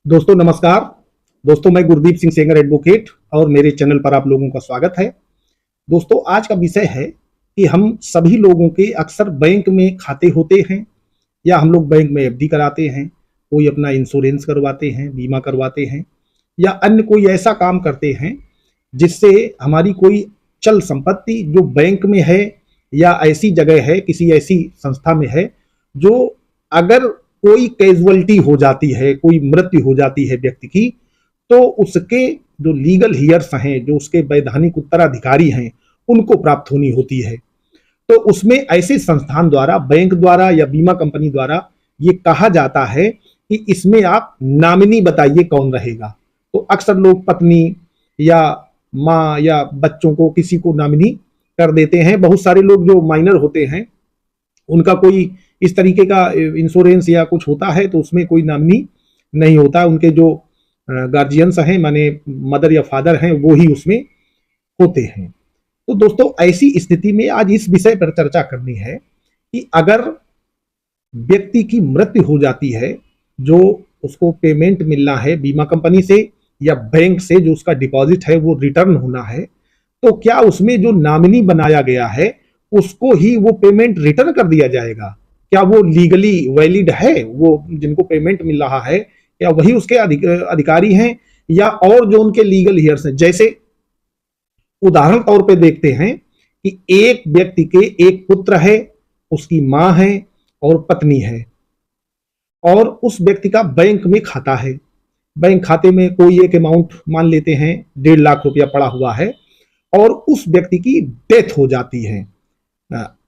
दोस्तों नमस्कार। दोस्तों मैं गुरदीप सिंह सेंगर एडवोकेट और मेरे चैनल पर आप लोगों का स्वागत है। दोस्तों आज का विषय है कि हम सभी लोगों के अक्सर बैंक में खाते होते हैं या हम लोग बैंक में एफडी कराते हैं, कोई अपना इंश्योरेंस करवाते हैं, बीमा करवाते हैं या अन्य कोई ऐसा काम करते हैं जिससे हमारी कोई चल संपत्ति जो बैंक में है या ऐसी जगह है, किसी ऐसी संस्था में है जो अगर कोई कैजुअलिटी हो जाती है, कोई मृत्यु हो जाती है व्यक्ति की, तो उसके जो लीगल हियर्स हैं, जो उसके वैधानिक उत्तराधिकारी हैं, उनको प्राप्त होनी होती है। तो उसमें ऐसे संस्थान द्वारा, बैंक द्वारा या बीमा कंपनी द्वारा ये कहा जाता है कि इसमें आप नॉमिनी बताइए कौन रहेगा। तो अक्सर लोग पत्नी या माँ या बच्चों को किसी को नॉमिनी कर देते हैं। बहुत सारे लोग जो माइनर होते हैं उनका कोई इस तरीके का इंश्योरेंस या कुछ होता है तो उसमें कोई नॉमिनी नहीं होता, उनके जो गार्जियंस हैं माने मदर या फादर हैं वो ही उसमें होते हैं। तो दोस्तों ऐसी स्थिति में आज इस विषय पर चर्चा करनी है कि अगर व्यक्ति की मृत्यु हो जाती है, जो उसको पेमेंट मिलना है बीमा कंपनी से या बैंक से, जो उसका डिपॉजिट है वो रिटर्न होना है, तो क्या उसमें जो नॉमिनी बनाया गया है उसको ही वो पेमेंट रिटर्न कर दिया जाएगा? क्या वो लीगली वैलिड है? वो जिनको पेमेंट मिल रहा है क्या वही उसके अधिकारी हैं या और जो उनके लीगल हियर्स हैं? जैसे उदाहरण तौर पे देखते हैं कि एक व्यक्ति के एक पुत्र है, उसकी मां है और पत्नी है, और उस व्यक्ति का बैंक में खाता है। बैंक खाते में कोई एक अमाउंट मान लेते हैं 1.5 लाख रुपया पड़ा हुआ है, और उस व्यक्ति की डेथ हो जाती है।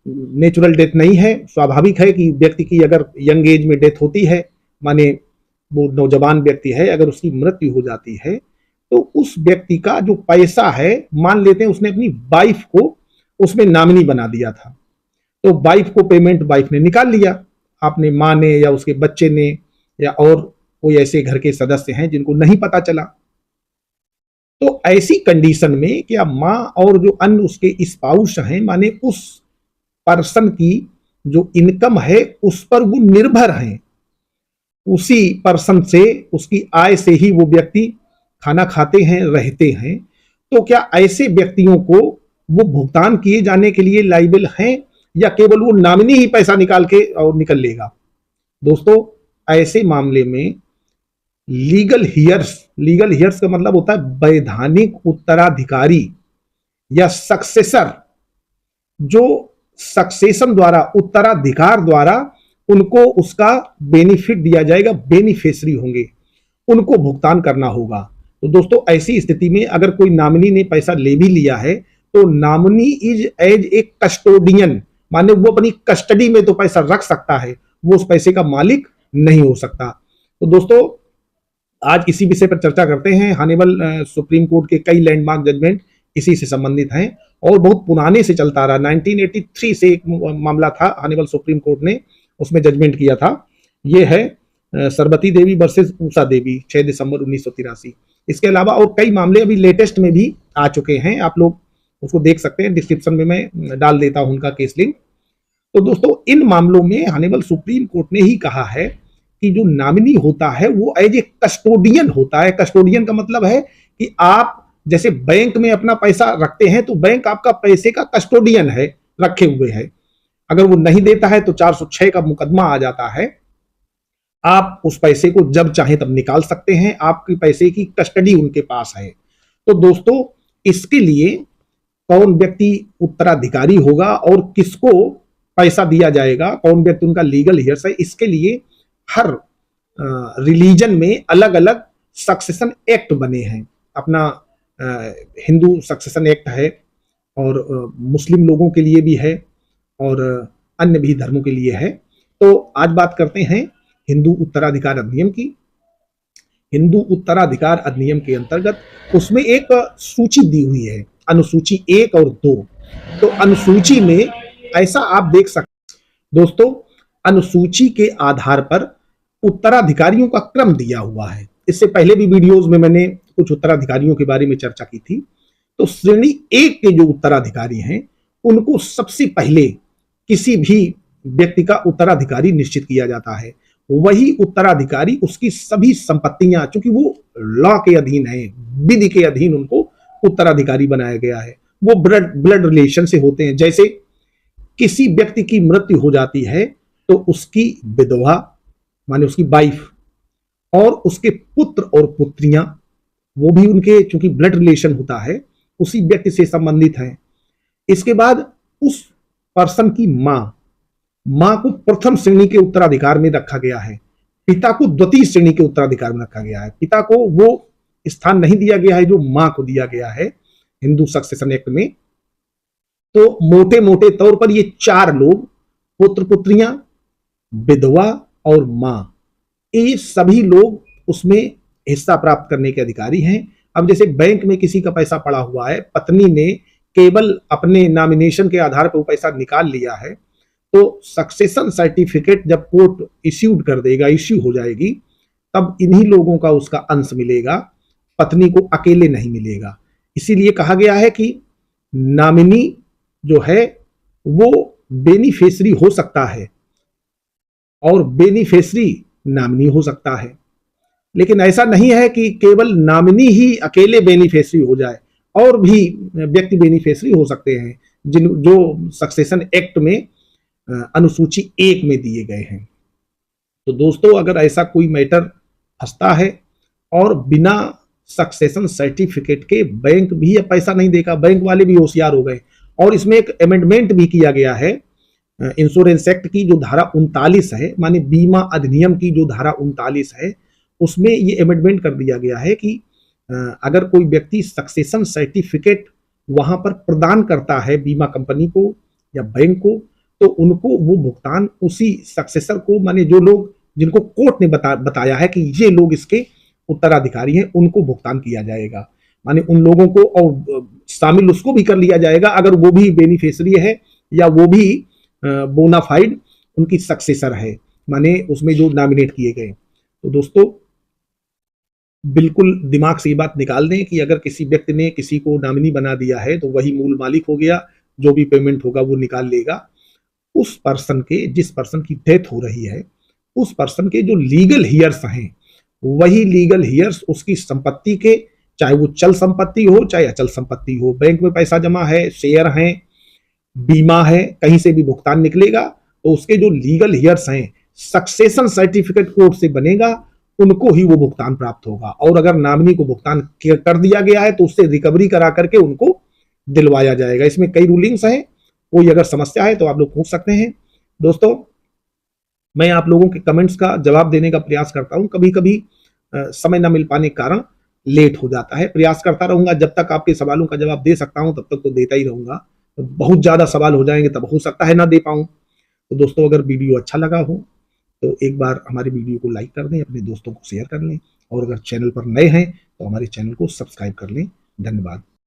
नेचुरल डेथ नहीं है, स्वाभाविक है कि व्यक्ति की अगर यंग एज में डेथ होती है, माने वो नौजवान व्यक्ति है, अगर उसकी मृत्यु हो जाती है तो उस व्यक्ति का जो पैसा है, मान लेते हैं उसने अपनी वाइफ को उसमें नॉमिनी बना दिया था, तो वाइफ को पेमेंट वाइफ ने निकाल लिया, आपने माँ ने या उसके बच्चे ने या और कोई ऐसे घर के सदस्य हैं जिनको नहीं पता चला। तो ऐसी कंडीशन में क्या माँ और जो अन्य उसके स्पाउस हैं, माने उस पर्सन की जो इनकम है उस पर वो निर्भर हैं, उसी पर्सन से, उसकी आय से ही वो व्यक्ति खाना खाते हैं, रहते हैं, तो क्या ऐसे व्यक्तियों को वो भुगतान किए जाने के लिए लायबल हैं या केवल वो नॉमिनी ही पैसा निकाल के और निकल लेगा? दोस्तों ऐसे मामले में लीगल हियर्स का मतलब होता है वैधानिक उत्तराधिकारी या सक्सेसर, जो सक्सेशन द्वारा, उत्तराधिकार द्वारा उनको उसका बेनिफिट दिया जाएगा, बेनिफिशियरी होंगे, उनको भुगतान करना होगा। तो दोस्तों ऐसी स्थिति में अगर कोई नॉमिनी ने पैसा ले भी लिया है तो nominee is as a custodian, माने वो अपनी कस्टडी में तो पैसा रख सकता है, वो उस पैसे का मालिक नहीं हो सकता। तो दोस्तों आज इसी विषय पर चर्चा करते हैं। हॉनेबल सुप्रीम कोर्ट के कई लैंडमार्क जजमेंट इसी से संबंधित हैं और बहुत पुराने से चलता रहा। 1983 से एक मामला था, हॉनेबल सुप्रीम कोर्ट ने उसमें जजमेंट किया था। ये है सरबती देवी वर्सेस उषा देवी, 6 दिसंबर 1983। इसके अलावा और कई मामले अभी लेटेस्ट में भी आ चुके हैं, आप लोग उसको देख सकते हैं, डिस्क्रिप्शन में मैं डाल देता हूं उनका केस लिंक। तो दोस्तों इन मामलों में हॉनेबल सुप्रीम कोर्ट ने ही कहा है कि जो नॉमिनी होता है वो एज ए कस्टोडियन होता है। कस्टोडियन का मतलब है कि आप जैसे बैंक में अपना पैसा रखते हैं तो बैंक आपका पैसे का कस्टोडियन है, रखे हुए है। अगर वो नहीं देता है तो 406 का मुकदमा आ जाता है, आप उस पैसे को जब चाहे तब निकाल सकते हैं, आपके पैसे की कस्टडी उनके पास है। तो दोस्तों इसके लिए कौन व्यक्ति उत्तराधिकारी होगा और किसको पैसा दिया जाएगा, कौन व्यक्ति उनका लीगल हियर्स है, इसके लिए हर रिलीजन में अलग अलग सक्सेशन एक्ट बने हैं। अपना हिंदू सक्सेशन एक्ट है और मुस्लिम लोगों के लिए भी है और अन्य भी धर्मों के लिए है। तो आज बात करते हैं हिंदू उत्तराधिकार अधिनियम की। हिंदू उत्तराधिकार अधिनियम के अंतर्गत उसमें एक सूची दी हुई है, अनुसूची 1 और 2। तो अनुसूची में ऐसा आप देख सकते दोस्तों, अनुसूची के आधार पर उत्तराधिकारियों का क्रम दिया हुआ है। इससे पहले भी वीडियोस में मैंने कुछ उत्तराधिकारियों के बारे में चर्चा की थी। तो श्रेणी 1 के जो उत्तराधिकारी हैं उनको सबसे पहले किसी भी व्यक्ति का उत्तराधिकारी निश्चित किया जाता है। वही उत्तराधिकारी उसकी सभी संपत्तियां, चूंकि वो लॉ के अधीन है, विधि के अधीन उनको उत्तराधिकारी बनाया गया है। वो ब्लड ब्लड रिलेशन से होते हैं। जैसे किसी व्यक्ति की मृत्यु हो जाती है तो उसकी विधवा माने उसकी वाइफ और उसके पुत्र और पुत्रियां, वो भी उनके चूंकि ब्लड रिलेशन होता है उसी व्यक्ति से संबंधित हैं। इसके बाद उस पर्सन की मां को प्रथम श्रेणी के उत्तराधिकार में रखा गया है, पिता को द्वितीय श्रेणी के उत्तराधिकार में रखा गया है। पिता को वो स्थान नहीं दिया गया है जो मां को दिया गया है हिंदू सक्सेशन एक्ट में। तो मोटे मोटे तौर पर ये चार लोग, पुत्र पुत्रियां, विधवा और मां, ये सभी लोग उसमें हिस्सा प्राप्त करने के अधिकारी हैं। अब जैसे बैंक में किसी का पैसा पड़ा हुआ है, पत्नी ने केवल अपने नॉमिनेशन के आधार पर वो पैसा निकाल लिया है, तो सक्सेशन सर्टिफिकेट जब कोर्ट इश्यूड कर देगा, इश्यू हो जाएगी, तब इन्हीं लोगों का उसका अंश मिलेगा, पत्नी को अकेले नहीं मिलेगा। इसीलिए कहा गया है कि नॉमिनी जो है वो बेनिफिशियरी हो सकता है और बेनिफिशियरी नॉमिनी हो सकता है, लेकिन ऐसा नहीं है कि केवल नॉमिनी ही अकेले बेनिफिशियरी हो जाए, और भी व्यक्ति बेनिफिशियरी हो सकते हैं जो सक्सेशन एक्ट में अनुसूची 1 में दिए गए हैं। तो दोस्तों, अगर ऐसा कोई मैटर फंसता है और बिना सक्सेशन सर्टिफिकेट के बैंक भी अब पैसा नहीं देगा, बैंक वाले भी होशियार हो गए। और इसमें एक अमेंडमेंट भी किया गया है इंश्योरेंस एक्ट की जो धारा 39 है, माने बीमा अधिनियम की जो धारा 39 है, उसमें ये अमेंडमेंट कर दिया गया है कि अगर कोई व्यक्ति सक्सेशन सर्टिफिकेट वहां पर प्रदान करता है बीमा कंपनी को या बैंक को, तो उनको वो भुगतान उसी सक्सेसर को, माने जो लोग जिनको कोर्ट ने बताया है कि ये लोग इसके उत्तराधिकारी हैं, उनको भुगतान किया जाएगा। माने उन लोगों को और शामिल उसको भी कर लिया जाएगा अगर वो भी बेनिफिशियरी है या वो भी बोनाफाइड उनकी सक्सेसर है, माने उसमें जो नॉमिनेट किए गए। तो दोस्तों, बिल्कुल दिमाग से ये बात निकाल दें कि अगर किसी व्यक्ति ने किसी को नॉमिनी बना दिया है तो वही मूल मालिक हो गया, जो भी पेमेंट होगा वो निकाल लेगा। उस पर्सन के, जिस पर्सन की डेथ हो रही है, उस पर्सन के जो लीगल हियर्स हैं, वही लीगल हियर्स उसकी संपत्ति के, चाहे वो चल संपत्ति हो चाहे अचल संपत्ति हो, बैंक में पैसा जमा है, शेयर हैं, बीमा है, कहीं से भी भुगतान निकलेगा, तो उसके जो लीगल हियर्स हैं, सक्सेशन सर्टिफिकेट कोर्ट से बनेगा, उनको ही वो भुगतान प्राप्त होगा। और अगर नॉमिनी को भुगतान कर दिया गया है तो उससे रिकवरी करा करके उनको दिलवाया जाएगा। इसमें कई रूलिंग्स हैं, कोई अगर समस्या है तो आप लोग पूछ सकते हैं। दोस्तों, मैं आप लोगों के कमेंट्स का जवाब देने का प्रयास करता हूं, कभी कभी समय न मिल पाने के कारण लेट हो जाता है। प्रयास करता रहूंगा, जब तक आपके सवालों का जवाब दे सकता हूं तब तक तो देता ही रहूंगा। तो बहुत ज्यादा सवाल हो जाएंगे तब हो सकता है ना दे पाऊं। तो दोस्तों, अगर वीडियो अच्छा लगा हो तो एक बार हमारी वीडियो को लाइक कर दें, अपने दोस्तों को शेयर कर लें, और अगर चैनल पर नए हैं तो हमारे चैनल को सब्सक्राइब कर लें। धन्यवाद।